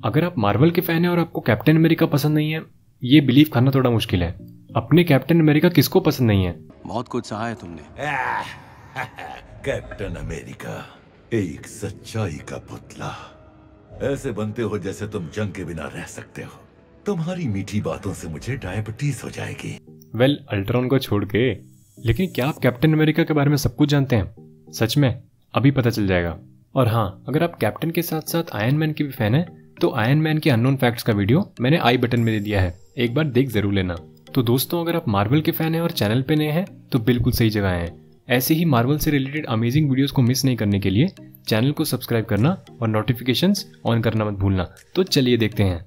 अगर आप मार्वल के फैन हैं और आपको कैप्टन अमेरिका पसंद नहीं है, ये बिलीव करना थोड़ा मुश्किल है। अपने कैप्टन अमेरिका किसको पसंद नहीं है? बहुत कुछ सहा है तुमने। कैप्टन अमेरिका एक सच्चाई का पुतला। ऐसे बनते हो जैसे तुम जंग के बिना रह सकते हो। तुम्हारी मीठी बातों से मुझे डायबिटीज हो जाएगी। वेल, अल्ट्रॉन को छोड़ के। लेकिन क्या आप कैप्टन अमेरिका के बारे में सब कुछ जानते हैं? सच में? अभी पता चल जाएगा। और हाँ, अगर आप कैप्टन के साथ साथ आयरन मैन के भी फैन हैं तो आयरन मैन के अननोन फैक्ट्स का वीडियो मैंने आई बटन में दे दिया है, एक बार देख जरूर लेना। तो दोस्तों, अगर आप मार्वल के फैन हैं और चैनल पे नए हैं तो बिल्कुल सही जगह हैं। ऐसे ही मार्वल से रिलेटेड अमेजिंग वीडियोस को मिस नहीं करने के लिए चैनल को सब्सक्राइब करना और नोटिफिकेशंस ऑन करना मत भूलना। तो चलिए देखते हैं।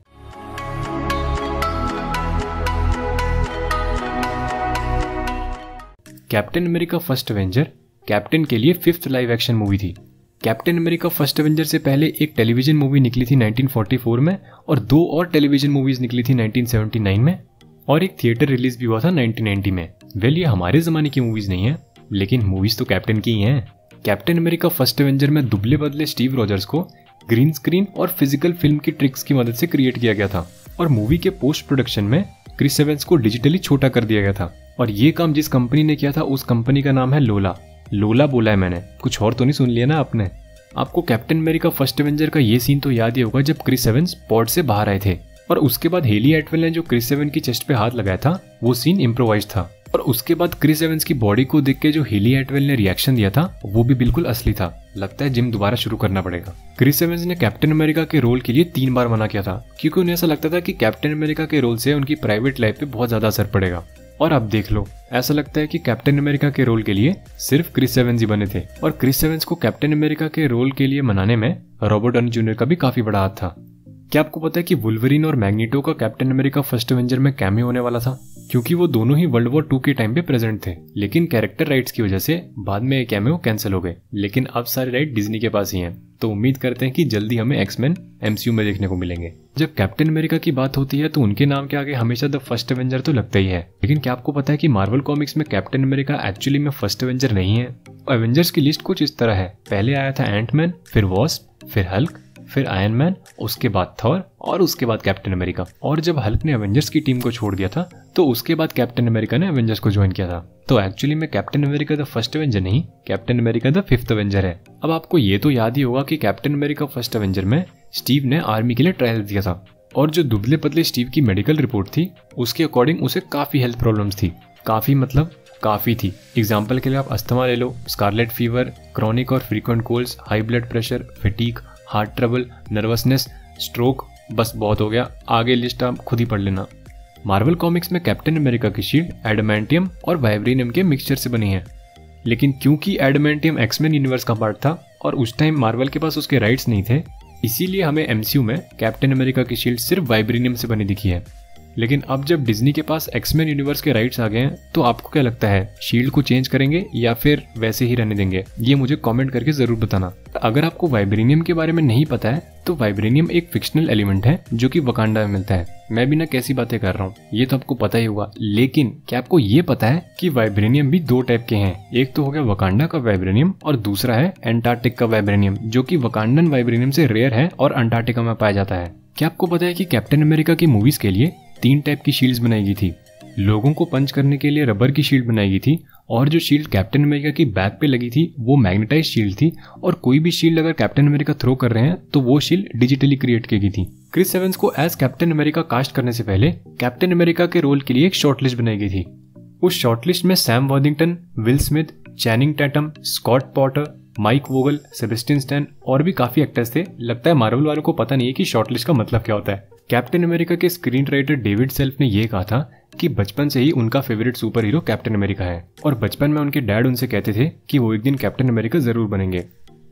Captain America first Avenger captain के लिए 5th लाइव एक्शन मूवी थी। कैप्टन अमेरिका फर्स्ट एवेंजर से पहले एक टेलीविजन मूवी निकली थी 1944 में और 2 और टेलीविजन मूवीज निकली थी 1979 में और एक थिएटर रिलीज भी हुआ था 1990 में। वेल, ये हमारे जमाने की मूवीज नहीं है, लेकिन मूवीज तो कैप्टन की ही हैं। कैप्टन अमेरिका फर्स्ट एवेंजर में दुबले बदले स्टीव रॉजर्स को ग्रीन स्क्रीन और फिजिकल फिल्म की ट्रिक्स की मदद से क्रिएट किया गया था और मूवी के पोस्ट प्रोडक्शन में क्रिस एवंस को डिजिटली छोटा कर दिया गया था। और ये काम जिस कंपनी ने किया था उस कंपनी का नाम है लोला। लोला बोला है मैंने, कुछ और तो नहीं सुन लिया ना आपने। आपको कैप्टन अमेरिका फर्स्ट एवेंजर का ये सीन तो याद ही होगा जब क्रिस एवंस पॉड से बाहर आए थे और उसके बाद हेली एटवेल ने जो क्रिस एवंस की चेस्ट पे हाथ लगाया था वो सीन इम्प्रोवाइज था। और उसके बाद क्रिस एवंस की बॉडी को देख के जो हेली एटवेल ने रिएक्शन दिया था वो भी बिल्कुल असली था। लगता है जिम दोबारा शुरू करना पड़ेगा। क्रिस एवंस ने कैप्टन अमेरिका के रोल के लिए 3 बार मना किया था क्योंकि उन्हें ऐसा लगता था कि कैप्टन अमेरिका के रोल से उनकी प्राइवेट लाइफ पे बहुत ज्यादा असर पड़ेगा। और अब देख लो, ऐसा लगता है कि कैप्टन अमेरिका के रोल के लिए सिर्फ क्रिस एवंस ही बने थे और क्रिस एवंस को कैप्टन अमेरिका के रोल के लिए मनाने में रॉबर्ट डाउनी जूनियर का भी काफी बड़ा हाथ था। क्या आपको पता है कि वुल्वरीन और मैग्नीटो का कैप्टन अमेरिका फर्स्ट एवेंजर में कैमियो होने वाला था? क्योंकि वो दोनों ही वर्ल्ड वॉर 2 के टाइम पे प्रेजेंट थे, लेकिन कैरेक्टर राइट्स की वजह से बाद में ये कैमियो कैंसिल हो गए। लेकिन अब सारे राइट डिज्नी के पास ही हैं, तो उम्मीद करते हैं कि जल्दी हमें एक्समैन MCU में देखने को मिलेंगे। जब कैप्टन अमेरिका की बात होती है तो उनके नाम के आगे हमेशा द फर्स्ट एवेंजर तो लगता ही है। लेकिन क्या आपको पता है कि मार्वल कॉमिक्स में कैप्टन अमेरिका एक्चुअली में फर्स्ट एवेंजर नहीं है? एवेंजर्स की लिस्ट कुछ इस तरह है। पहले आया था एंटमैन, फिर वॉस्प, फिर हल्क, फिर आयरन मैन, उसके बाद थॉर और उसके बाद कैप्टन अमेरिका। और जब हल्क ने एवेंजर्स की टीम को छोड़ दिया था तो उसके बाद कैप्टन अमेरिका ने एवेंजर्स को ज्वाइन किया था। तो एक्चुअली में Captain America the first Avenger नहीं, Captain America the 5th Avenger है। अब आपको ये तो याद ही होगा कि कैप्टन अमेरिका फर्स्ट एवेंजर में स्टीव ने आर्मी के लिए ट्रायल दिया था और जो दुबले पतले स्टीव की मेडिकल रिपोर्ट थी उसके अकॉर्डिंग उसे काफी हेल्थ प्रॉब्लम्स थी। काफी मतलब काफी थी। एग्जाम्पल के लिए आप अस्थमा ले लो, स्कारलेट फीवर, क्रॉनिक और frequent colds, high blood pressure, fatigue, heart trouble, nervousness, stroke, बस बहुत हो गया, आगे लिस्ट आप खुद ही पढ़ लेना। मार्वल कॉमिक्स में कैप्टन अमेरिका की शील्ड एडमेंटियम और वाइब्रेनियम के मिक्सचर से बनी है। लेकिन क्योंकि एडमेंटियम एक्समैन यूनिवर्स का पार्ट था और उस टाइम मार्वल के पास उसके राइट्स नहीं थे, इसीलिए हमें MCU में कैप्टन अमेरिका की शील्ड सिर्फ वाइब्रेनियम से बनी दिखी है। लेकिन अब जब डिज्नी के पास एक्समैन यूनिवर्स के राइट्स आ गए हैं तो आपको क्या लगता है, शील्ड को चेंज करेंगे या फिर वैसे ही रहने देंगे? ये मुझे कमेंट करके जरूर बताना। अगर आपको वाइब्रेनियम के बारे में नहीं पता है तो वाइब्रेनियम एक फिक्शनल एलिमेंट है जो कि वकांडा में मिलता है। मैं भी ना कैसी बातें कर रहा हूँ, ये तो आपको पता ही होगा। लेकिन क्या आपको ये पता है कि वाइब्रेनियम भी 2 टाइप के हैं? एक तो हो गया वकांडा का वाइब्रेनियम और दूसरा है एंटार्क्टिक का वाइब्रेनियम, जो कि वकांडन वाइब्रेनियम से रेयर है और अंटार्कटिका में पाया जाता है। क्या आपको पता है कि कैप्टन अमेरिका की मूवीज के लिए 3 टाइप की शील्ड्स बनाई गई थी? लोगों को पंच करने के लिए रबर की शील्ड बनाई गई थी और जो शील्ड कैप्टन अमेरिका की बैक पे लगी थी वो मैग्नेटाइज शील्ड थी और कोई भी शील्ड अगर कैप्टन अमेरिका थ्रो कर रहे हैं तो वो शील्ड डिजिटली क्रिएट की गई थी। क्रिस एवंस को एज कैप्टन अमेरिका कास्ट करने से पहले कैप्टन अमेरिका के रोल के लिए एक शॉर्टलिस्ट बनाई गई थी। उस शॉर्टलिस्ट में Sam Washington, Will Smith, Channing Tatum, Scott Potter, Mike Vogel, Sebastian Stan और भी काफी एक्टर्स थे। लगता है मार्वल वालों को पता नहीं है कि शॉर्टलिस्ट का मतलब क्या होता है। कैप्टन अमेरिका के स्क्रीन राइटर डेविड सेल्फ ने यह कहा था कि बचपन से ही उनका favourite super hero captain America है और बचपन में उनके डैड उनसे कहते थे कि वो एक दिन कैप्टन अमेरिका जरूर बनेंगे।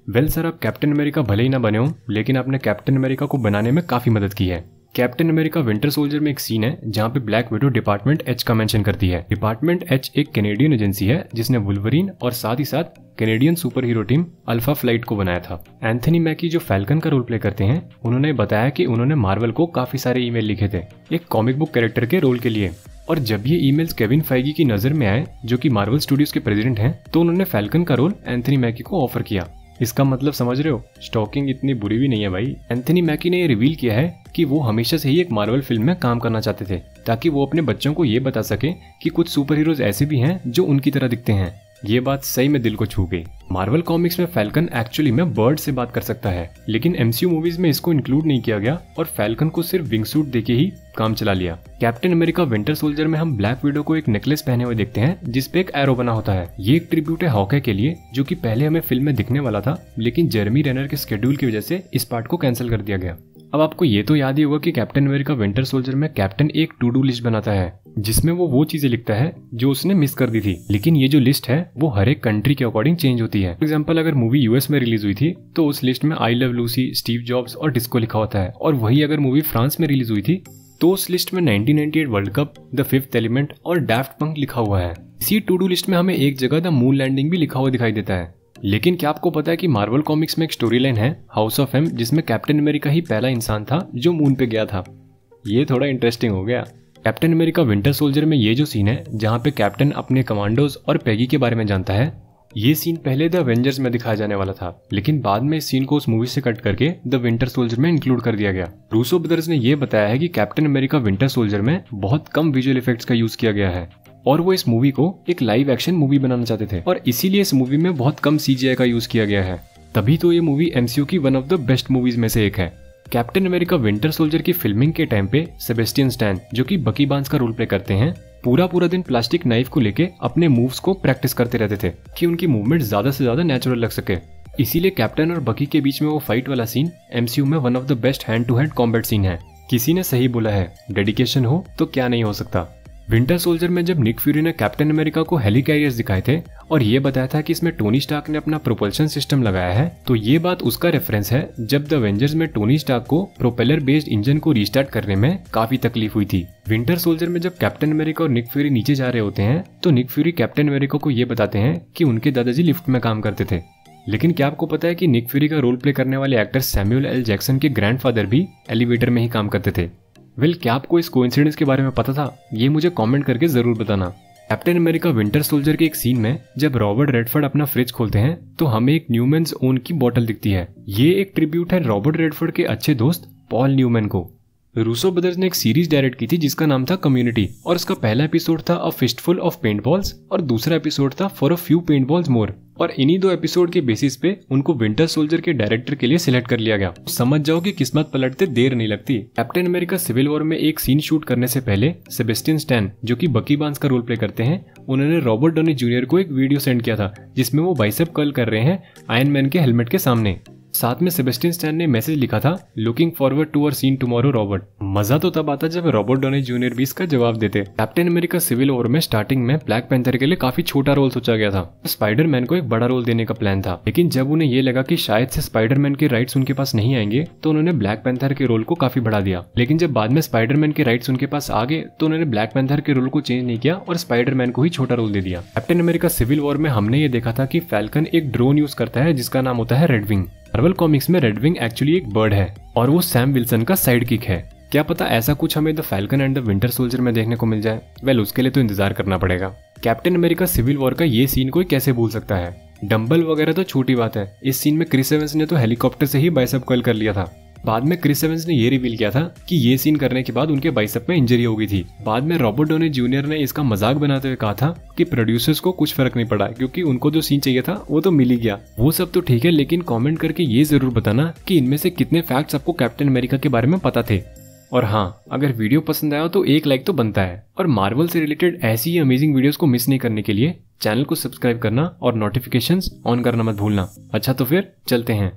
वेल सर, आप कैप्टन अमेरिका भले ही ना बने हो, लेकिन आपने कैप्टन अमेरिका को बनाने में काफी मदद की है। कैप्टन अमेरिका विंटर सोल्जर में एक सीन है जहाँ पे ब्लैक विडो डिपार्टमेंट H का मेंशन करती है। डिपार्टमेंट H एक कैनेडियन एजेंसी है जिसने वुल्वरीन और साथ ही साथ Canadian super hero team alpha flight को बनाया था। एंथनी मैकी जो फैल्कन का रोल प्ले करते हैं, उन्होंने बताया कि उन्होंने मार्वल को काफी सारे ईमेल लिखे थे एक कॉमिक बुक कैरेक्टर के रोल के लिए, और जब ये ईमेल्स केविन फाइगी की नजर में आए जो कि मार्वल स्टूडियोज के प्रेसिडेंट हैं, तो उन्होंने फैल्कन का रोल एंथनी मैकी को ऑफर किया। इसका मतलब समझ रहे हो, स्टॉकिंग इतनी बुरी भी नहीं है भाई। एंथनी मैकी ने ये रिवील किया है कि वो हमेशा से ही एक मार्वल फिल्म में काम करना चाहते थे, ताकि वो अपने बच्चों को ये बता सके कि कुछ सुपर हीरोज ऐसे भी हैं जो उनकी तरह दिखते हैं। ये बात सही में दिल को छू गई। मार्वल कॉमिक्स में फैल्कन एक्चुअली में बर्ड से बात कर सकता है, लेकिन एमसीयू मूवीज में इसको इंक्लूड नहीं किया गया और फैल्कन को सिर्फ विंग सूट देके ही काम चला लिया। कैप्टन अमेरिका विंटर सोल्जर में हम ब्लैक विडो को एक नेकलेस पहने हुए देखते हैं जिसपे एक एरो बना होता है। ये एक ट्रिब्यूट है हॉके के लिए, जो कि पहले हमें फिल्म में दिखने वाला था, लेकिन जेरेमी रेनर के शेड्यूल की वजह से इस पार्ट को कैंसिल कर दिया गया। अब आपको ये तो याद ही होगा कि कैप्टन अमेरिका विंटर सोल्जर में कैप्टन एक टू डू लिस्ट बनाता है जिसमें वो चीजें लिखता है जो उसने मिस कर दी थी, लेकिन ये जो लिस्ट है वो हर एक कंट्री के अकॉर्डिंग चेंज होती है। फॉर एग्जांपल, अगर मूवी यूएस में रिलीज हुई थी तो उस लिस्ट में I love Lucy, Steve jobs और डिस्को लिखा होता है, और वही अगर मूवी फ्रांस में रिलीज हुई थी तो उस लिस्ट में 1998 world cup, the fifth element और डैफ्ट पंक लिखा हुआ है। इसी टू डू लिस्ट में हमें एक जगह द मून लैंडिंग भी लिखा हुआ दिखाई देता है। लेकिन क्या आपको पता है कि मार्वल कॉमिक्स में एक स्टोरी लाइन है हाउस ऑफ एम, जिसमें कैप्टन अमेरिका ही पहला इंसान था जो मून पे गया था। ये थोड़ा इंटरेस्टिंग हो गया। कैप्टन अमेरिका विंटर सोल्जर में ये जो सीन है जहाँ पे कैप्टन अपने कमांडोज और पैगी के बारे में जानता है, ये सीन पहले द एवेंजर्स में दिखाया जाने वाला था, लेकिन बाद में इस सीन को उस मूवी से कट करके द विंटर सोल्जर में इंक्लूड कर दिया गया। रूसो ब्रदर्स ने ये बताया है कि कैप्टन अमेरिका विंटर सोल्जर में बहुत कम विजुअल इफेक्ट्स का यूज किया गया है और वो इस मूवी को एक लाइव एक्शन मूवी बनाना चाहते थे, और इसीलिए इस मूवी में बहुत कम सीजीआई का यूज किया गया है। तभी तो ये मूवी एमसीयू की one of the best movies में से एक है। कैप्टन अमेरिका विंटर सोल्जर की फिल्मिंग के टाइम पे सेबेस्टियन स्टैन, जो कि बकी बार्न्स का रोल प्ले करते हैं, पूरा दिन प्लास्टिक नाइफ को लेके अपने मूव्स को प्रैक्टिस करते रहते थे कि उनकी मूवमेंट ज्यादा से ज्यादा नेचुरल लग सके। इसीलिए कैप्टन और बकी के बीच में वो फाइट वाला सीन एमसीयू में one of the best hand to hand combat scene है। किसी ने सही बोला है, डेडिकेशन हो तो क्या नहीं हो सकता। विंटर सोल्जर में जब निक फ्यूरी ने कैप्टन अमेरिका को हेली कैरियर्स दिखाए थे और ये बताया था कि इसमें टोनी स्टार्क ने अपना प्रोपल्शन सिस्टम लगाया है, तो ये बात उसका रेफरेंस है जब द एवेंजर्स में टोनी स्टार्क को प्रोपेलर बेस्ड इंजन को रीस्टार्ट करने में काफी तकलीफ हुई थी। विंटर सोल्जर में जब कैप्टन अमेरिका और निक फ्यूरी नीचे जा रहे होते हैं तो निक फ्यूरी कैप्टन अमेरिका को ये बताते हैं कि उनके दादाजी लिफ्ट में काम करते थे। लेकिन क्या आपको पता है कि निक फ्यूरी का रोल प्ले करने वाले एक्टर सैमुअल एल जैक्सन के ग्रैंडफादर भी एलिवेटर में ही काम करते थे। क्या आपको इस कोइंसिडेंस के बारे में पता था? ये मुझे कमेंट करके जरूर बताना। कैप्टन अमेरिका विंटर सोल्जर के एक सीन में जब रॉबर्ट रेडफोर्ड अपना फ्रिज खोलते हैं तो हमें एक न्यूमैन्स ओन की बोतल दिखती है। ये एक ट्रिब्यूट है रॉबर्ट रेडफोर्ड के अच्छे दोस्त पॉल न्यूमैन को। रूसो ब्रदर्स ने एक सीरीज डायरेक्ट की थी जिसका नाम था कम्युनिटी, और इसका पहला एपिसोड था a fistful of paint balls और दूसरा एपिसोड था for a few paint balls more, और इन्हीं दो एपिसोड के बेसिस पे उनको विंटर सोल्जर के डायरेक्टर के लिए सिलेक्ट कर लिया गया। समझ जाओ कि किस्मत पलटते देर नहीं लगती। कैप्टन अमेरिका सिविल वॉर में एक सीन शूट करने से पहले सेबेस्टियन स्टैन, जो कि बकी बार्न्स का रोल प्ले करते हैं, उन्होंने रॉबर्ट डॉनी जूनियर को एक वीडियो सेंड किया था जिसमें वो बाइसेप कर्ल कर रहे हैं आयरन मैन के हेलमेट के सामने। साथ में सेबेस्टियन स्टैन ने मैसेज लिखा था, looking forward to our scene tomorrow Robert. मजा तो तब आता जब रॉबर्ट डॉनी जूनियर भी इसका जवाब देते। कैप्टन अमेरिका सिविल वॉर में स्टार्टिंग में ब्लैक पैंथर के लिए काफी छोटा रोल सोचा गया था। स्पाइडरमैन को एक बड़ा रोल देने का प्लान था, लेकिन जब उन्हें ये लगा कि शायद से स्पाइडरमैन के राइट्स उनके पास नहीं आएंगे तो उन्होंने ब्लैक पैंथर के रोल को काफी बढ़ा दिया। लेकिन जब बाद में स्पाइडरमैन के राइट्स उनके पास आ गए तो उन्होंने ब्लैक पैंथर के रोल को चेंज नहीं किया और स्पाइडरमैन को ही छोटा रोल दे दिया। कैप्टन अमेरिका सिविल वॉर में हमने ये देखा था कि फैल्कन एक ड्रोन यूज करता है जिसका नाम होता है रेडविंग। मार्वल कॉमिक्स में रेडविंग एक्चुअली एक बर्ड है और वो सैम विल्सन का साइड किक है। क्या पता ऐसा कुछ हमें the falcon and the winter soldier में देखने को मिल जाए। उसके लिए तो इंतजार करना पड़ेगा। कैप्टन अमेरिका सिविल वॉर का ये सीन कोई कैसे भूल सकता है। डंबल वगैरह तो छोटी बात है, इस सीन में क्रिस एवंस ने तो हेलीकॉप्टर से ही बाइसेप कर्ल कर लिया था। बाद में क्रिस एवंस ने ये रिवील किया था कि ये सीन करने के बाद उनके बाइसेप में इंजरी हो गई थी। बाद में रॉबर्ट डॉनी जूनियर ने इसका मजाक बनाते हुए कहा था कि प्रोड्यूसर्स को कुछ फर्क नहीं पड़ा क्योंकि उनको जो सीन चाहिए था वो तो मिल ही गया। वो सब तो ठीक है, लेकिन कमेंट करके ये जरूर बताना कि इनमें से कितने फैक्ट्स आपको कैप्टन अमेरिका के बारे में पता थे। और हाँ, अगर वीडियो पसंद आया तो एक लाइक तो बनता है, और मार्वल से रिलेटेड ऐसी ही अमेजिंग वीडियोस को मिस नहीं करने के लिए चैनल को सब्सक्राइब करना और नोटिफिकेशंस ऑन करना मत भूलना। अच्छा तो फिर चलते हैं।